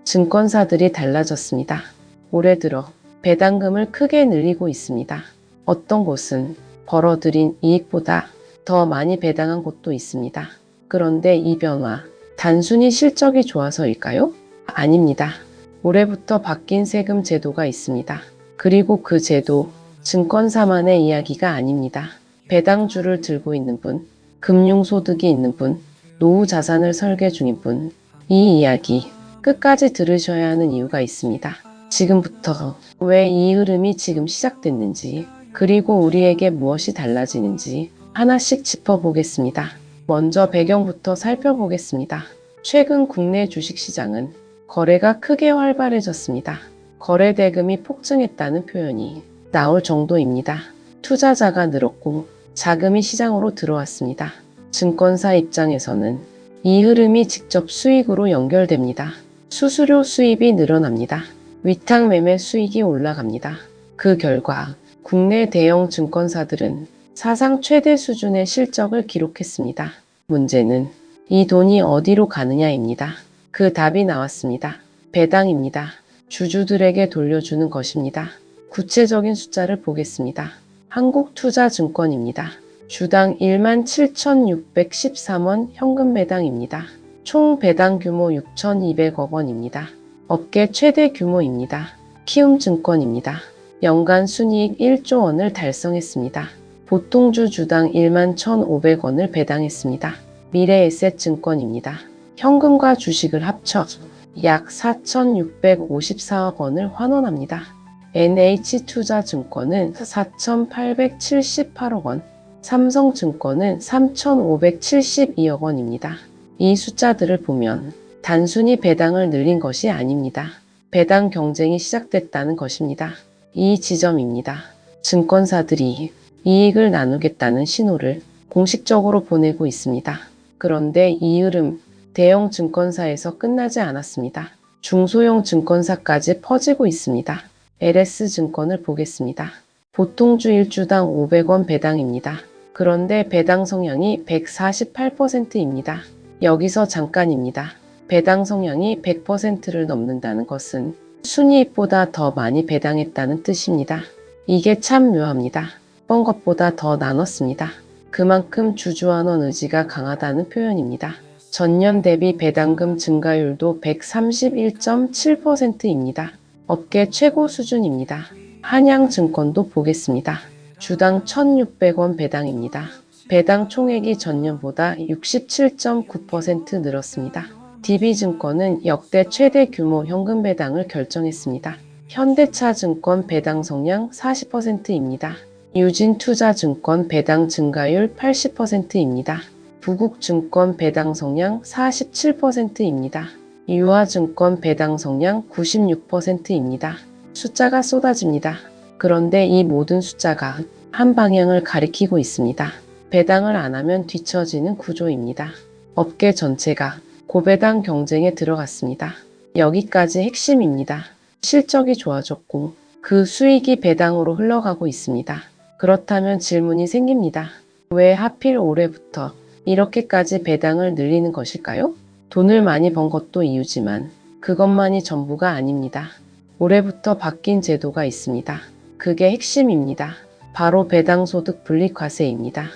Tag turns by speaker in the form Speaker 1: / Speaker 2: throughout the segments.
Speaker 1: 증권사들이 달라졌습니다. 올해 들어 배당금을 크게 늘리고 있습니다. 어떤 곳은 벌어들인 이익보다 더 많이 배당한 곳도 있습니다. 그런데 이 변화, 단순히 실적이 좋아서일까요? 아닙니다. 올해부터 바뀐 세금 제도가 있습니다. 그리고 그 제도, 증권사만의 이야기가 아닙니다. 배당주를 들고 있는 분, 금융소득이 있는 분, 노후 자산을 설계 중인 분, 이 이야기 끝까지 들으셔야 하는 이유가 있습니다. 지금부터 왜 이 흐름이 지금 시작됐는지, 그리고 우리에게 무엇이 달라지는지 하나씩 짚어보겠습니다. 먼저 배경부터 살펴보겠습니다. 최근 국내 주식시장은 거래가 크게 활발해졌습니다. 거래 대금이 폭증했다는 표현이 나올 정도입니다. 투자자가 늘었고 자금이 시장으로 들어왔습니다. 증권사 입장에서는 이 흐름이 직접 수익으로 연결됩니다. 수수료 수입이 늘어납니다. 위탁 매매 수익이 올라갑니다. 그 결과 국내 대형 증권사들은 사상 최대 수준의 실적을 기록했습니다. 문제는 이 돈이 어디로 가느냐입니다. 그 답이 나왔습니다. 배당입니다. 주주들에게 돌려주는 것입니다. 구체적인 숫자를 보겠습니다. 한국투자증권입니다. 주당 17,613원 현금 배당입니다. 총 배당 규모 6,200억 원입니다. 업계 최대 규모입니다. 키움증권입니다. 연간 순이익 1조 원을 달성했습니다. 보통주 주당 11,500원을 배당했습니다. 미래에셋증권입니다. 현금과 주식을 합쳐 약 4,654억 원을 환원합니다. NH투자증권은 4,878억 원, 삼성증권은 3,572억 원입니다. 이 숫자들을 보면 단순히 배당을 늘린 것이 아닙니다. 배당 경쟁이 시작됐다는 것입니다. 이 지점입니다. 증권사들이 이익을 나누겠다는 신호를 공식적으로 보내고 있습니다. 그런데 이 흐름, 대형 증권사에서 끝나지 않았습니다. 중소형 증권사까지 퍼지고 있습니다. LS증권을 보겠습니다. 보통주 1주당 500원 배당입니다. 그런데 배당 성향이 148%입니다. 여기서 잠깐입니다. 배당 성향이 100%를 넘는다는 것은 순이익보다 더 많이 배당했다는 뜻입니다. 이게 참 묘합니다. 번 것보다 더 나눴습니다. 그만큼 주주환원 의지가 강하다는 표현입니다. 전년 대비 배당금 증가율도 131.7%입니다. 업계 최고 수준입니다. 한양증권도 보겠습니다. 주당 1,600원 배당입니다. 배당 총액이 전년보다 67.9% 늘었습니다. DB증권은 역대 최대 규모 현금 배당을 결정했습니다. 현대차증권 배당 성향 40%입니다. 유진투자증권 배당 증가율 80%입니다. 부국증권 배당 성향 47%입니다. 유화증권 배당 성향 96%입니다. 숫자가 쏟아집니다. 그런데 이 모든 숫자가 한 방향을 가리키고 있습니다. 배당을 안 하면 뒤처지는 구조입니다. 업계 전체가 고배당 경쟁에 들어갔습니다. 여기까지 핵심입니다. 실적이 좋아졌고 그 수익이 배당으로 흘러가고 있습니다. 그렇다면 질문이 생깁니다. 왜 하필 올해부터 이렇게까지 배당을 늘리는 것일까요? 돈을 많이 번 것도 이유지만 그것만이 전부가 아닙니다. 올해부터 바뀐 제도가 있습니다. 그게 핵심입니다. 바로 배당소득 분리과세입니다.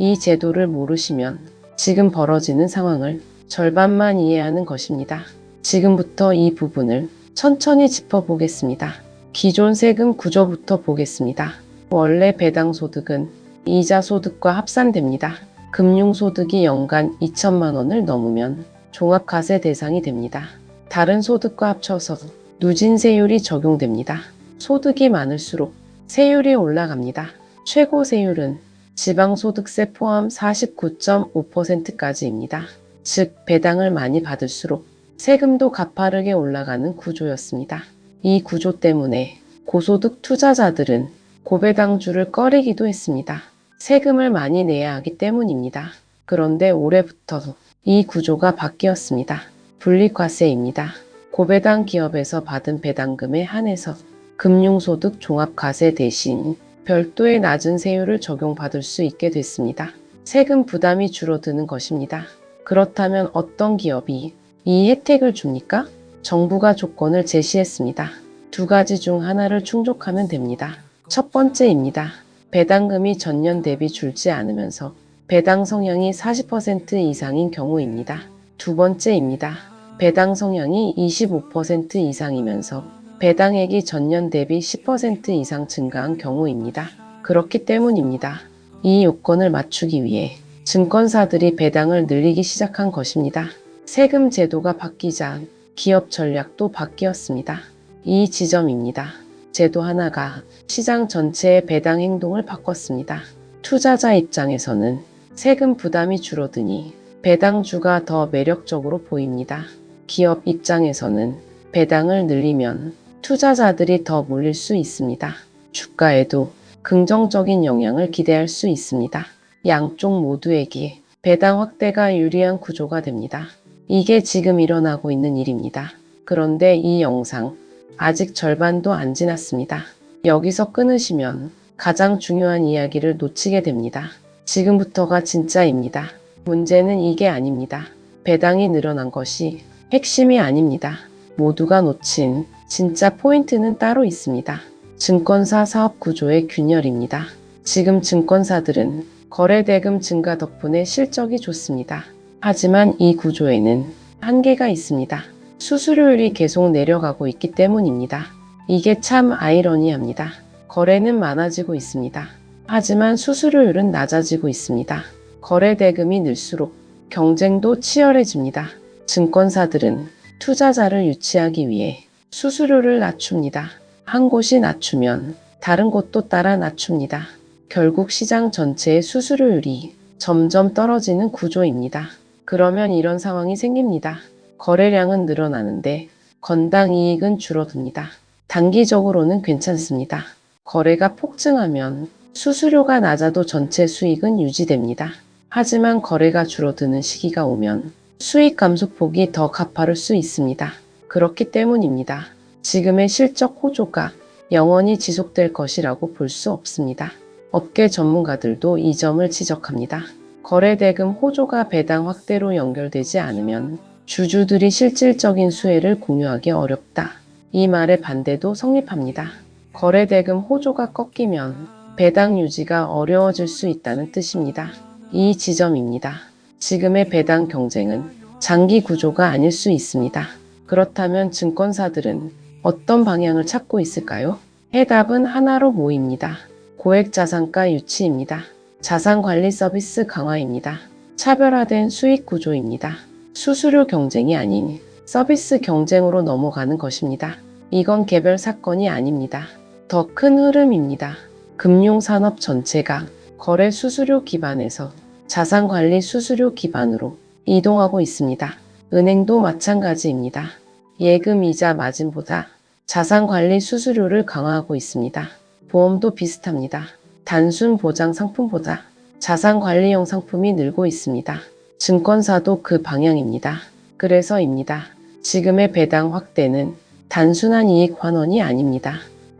Speaker 1: 이 제도를 모르시면 지금 벌어지는 상황을 절반만 이해하는 것입니다. 지금부터 이 부분을 천천히 짚어보겠습니다. 기존 세금 구조부터 보겠습니다. 원래 배당소득은 이자소득과 합산됩니다. 금융소득이 연간 2천만 원을 넘으면 종합과세 대상이 됩니다. 다른 소득과 합쳐서 누진세율이 적용됩니다. 소득이 많을수록 세율이 올라갑니다. 최고 세율은 지방소득세 포함 49.5%까지입니다. 즉 배당을 많이 받을수록 세금도 가파르게 올라가는 구조였습니다. 이 구조 때문에 고소득 투자자들은 고배당주를 꺼리기도 했습니다. 세금을 많이 내야 하기 때문입니다. 그런데 올해부터 이 구조가 바뀌었습니다. 분리과세입니다. 고배당 기업에서 받은 배당금에 한해서 금융소득 종합과세 대신 별도의 낮은 세율을 적용받을 수 있게 됐습니다. 세금 부담이 줄어드는 것입니다. 그렇다면 어떤 기업이 이 혜택을 줍니까? 정부가 조건을 제시했습니다. 두 가지 중 하나를 충족하면 됩니다. 첫 번째입니다. 배당금이 전년 대비 줄지 않으면서 배당 성향이 40% 이상인 경우입니다. 두 번째입니다. 배당 성향이 25% 이상이면서 배당액이 전년 대비 10% 이상 증가한 경우입니다. 그렇기 때문입니다. 이 요건을 맞추기 위해 증권사들이 배당을 늘리기 시작한 것입니다. 세금 제도가 바뀌자 기업 전략도 바뀌었습니다. 이 지점입니다. 제도 하나가 시장 전체의 배당 행동을 바꿨습니다. 투자자 입장에서는 세금 부담이 줄어드니 배당주가 더 매력적으로 보입니다. 기업 입장에서는 배당을 늘리면 투자자들이 더 몰릴 수 있습니다. 주가에도 긍정적인 영향을 기대할 수 있습니다. 양쪽 모두에게 배당 확대가 유리한 구조가 됩니다. 이게 지금 일어나고 있는 일입니다. 그런데 이 영상 아직 절반도 안 지났습니다. 여기서 끊으시면 가장 중요한 이야기를 놓치게 됩니다. 지금부터가 진짜입니다. 문제는 이게 아닙니다. 배당이 늘어난 것이 핵심이 아닙니다. 모두가 놓친 진짜 포인트는 따로 있습니다. 증권사 사업 구조의 균열입니다. 지금 증권사들은 거래대금 증가 덕분에 실적이 좋습니다. 하지만 이 구조에는 한계가 있습니다. 수수료율이 계속 내려가고 있기 때문입니다. 이게 참 아이러니합니다. 거래는 많아지고 있습니다. 하지만 수수료율은 낮아지고 있습니다. 거래대금이 늘수록 경쟁도 치열해집니다. 증권사들은 투자자를 유치하기 위해 수수료를 낮춥니다. 한 곳이 낮추면 다른 곳도 따라 낮춥니다. 결국 시장 전체의 수수료율이 점점 떨어지는 구조입니다. 그러면 이런 상황이 생깁니다. 거래량은 늘어나는데 건당 이익은 줄어듭니다. 단기적으로는 괜찮습니다. 거래가 폭증하면 수수료가 낮아도 전체 수익은 유지됩니다. 하지만 거래가 줄어드는 시기가 오면 수익 감소폭이 더 가파를 수 있습니다. 그렇기 때문입니다. 지금의 실적 호조가 영원히 지속될 것이라고 볼 수 없습니다. 업계 전문가들도 이 점을 지적합니다. 거래대금 호조가 배당 확대로 연결되지 않으면 주주들이 실질적인 수혜를 공유하기 어렵다. 이 말의 반대도 성립합니다. 거래대금 호조가 꺾이면 배당 유지가 어려워질 수 있다는 뜻입니다. 이 지점입니다. 지금의 배당 경쟁은 장기 구조가 아닐 수 있습니다. 그렇다면 증권사들은 어떤 방향을 찾고 있을까요? 해답은 하나로 모입니다. 고액자산가 유치입니다. 자산관리 서비스 강화입니다. 차별화된 수익 구조입니다. 수수료 경쟁이 아닌 서비스 경쟁으로 넘어가는 것입니다. 이건 개별 사건이 아닙니다. 더 큰 흐름입니다. 금융산업 전체가 거래 수수료 기반에서 자산관리 수수료 기반으로 이동하고 있습니다. 은행도 마찬가지입니다. 예금 이자 마진보다 자산관리 수수료를 강화하고 있습니다. 보험도 비슷합니다. 단순 보장 상품보다 자산관리형 상품이 늘고 있습니다. 증권사도 그 방향입니다. 그래서입니다. 지금의 배당 확대는 단순한 이익 환원이 아닙니다.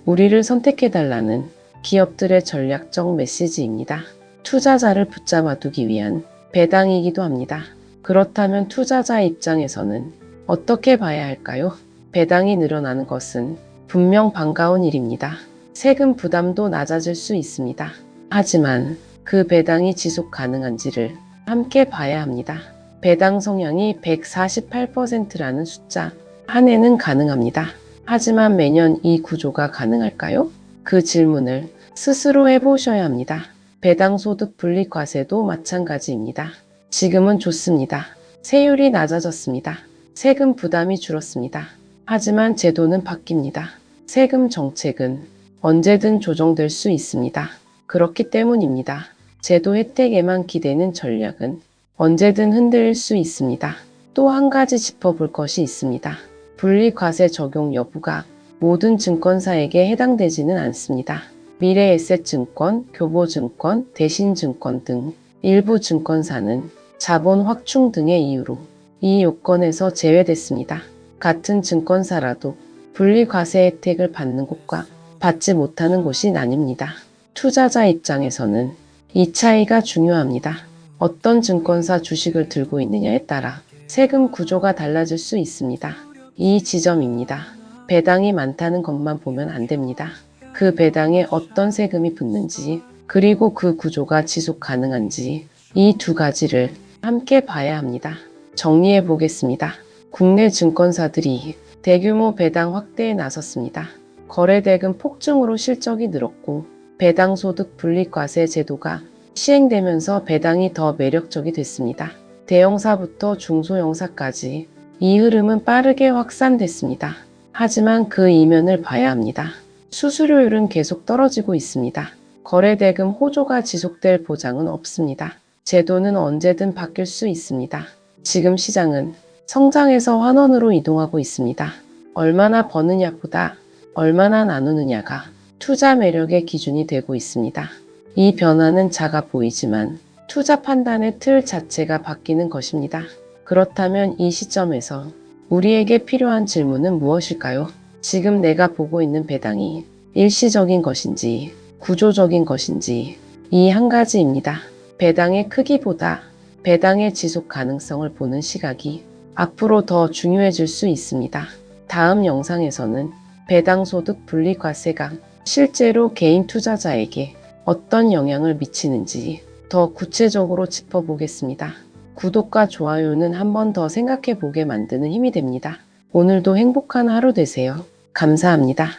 Speaker 1: 우리를 선택해달라는 기업들의 전략적 메시지입니다. 투자자를 붙잡아두기 위한 배당이기도 합니다. 그렇다면 투자자 입장에서는 어떻게 봐야 할까요? 배당이 늘어나는 것은 분명 반가운 일입니다. 세금 부담도 낮아질 수 있습니다. 하지만 그 배당이 지속 가능한지를 함께 봐야 합니다. 배당 성향이 148%라는 숫자, 한 해는 가능합니다. 하지만 매년 이 구조가 가능할까요? 그 질문을 스스로 해보셔야 합니다. 배당소득 분리과세도 마찬가지입니다. 지금은 좋습니다. 세율이 낮아졌습니다. 세금 부담이 줄었습니다. 하지만 제도는 바뀝니다. 세금 정책은 언제든 조정될 수 있습니다. 그렇기 때문입니다. 제도 혜택에만 기대는 전략은 언제든 흔들릴 수 있습니다. 또 한 가지 짚어볼 것이 있습니다. 분리과세 적용 여부가 모든 증권사에게 해당되지는 않습니다. 미래에셋증권, 교보증권, 대신증권 등 일부 증권사는 자본 확충 등의 이유로 이 요건에서 제외됐습니다. 같은 증권사라도 분리과세 혜택을 받는 곳과 받지 못하는 곳이 나뉩니다. 투자자 입장에서는 이 차이가 중요합니다. 어떤 증권사 주식을 들고 있느냐에 따라 세금 구조가 달라질 수 있습니다. 이 지점입니다. 배당이 많다는 것만 보면 안 됩니다. 그 배당에 어떤 세금이 붙는지, 그리고 그 구조가 지속 가능한지 이 두 가지를 함께 봐야 합니다. 정리해 보겠습니다. 국내 증권사들이 대규모 배당 확대에 나섰습니다. 거래대금 폭증으로 실적이 늘었고 배당소득 분리과세 제도가 시행되면서 배당이 더 매력적이 됐습니다. 대형사부터 중소형사까지 이 흐름은 빠르게 확산됐습니다. 하지만 그 이면을 봐야 합니다. 수수료율은 계속 떨어지고 있습니다. 거래대금 호조가 지속될 보장은 없습니다. 제도는 언제든 바뀔 수 있습니다. 지금 시장은 성장에서 환원으로 이동하고 있습니다. 얼마나 버느냐보다 얼마나 나누느냐가 투자 매력의 기준이 되고 있습니다. 이 변화는 작아 보이지만 투자 판단의 틀 자체가 바뀌는 것입니다. 그렇다면 이 시점에서 우리에게 필요한 질문은 무엇일까요? 지금 내가 보고 있는 배당이 일시적인 것인지 구조적인 것인지 이 한 가지입니다. 배당의 크기보다 배당의 지속 가능성을 보는 시각이 앞으로 더 중요해질 수 있습니다. 다음 영상에서는 배당소득 분리과세가 실제로 개인 투자자에게 어떤 영향을 미치는지 더 구체적으로 짚어보겠습니다. 구독과 좋아요는 한 번 더 생각해 보게 만드는 힘이 됩니다. 오늘도 행복한 하루 되세요. 감사합니다.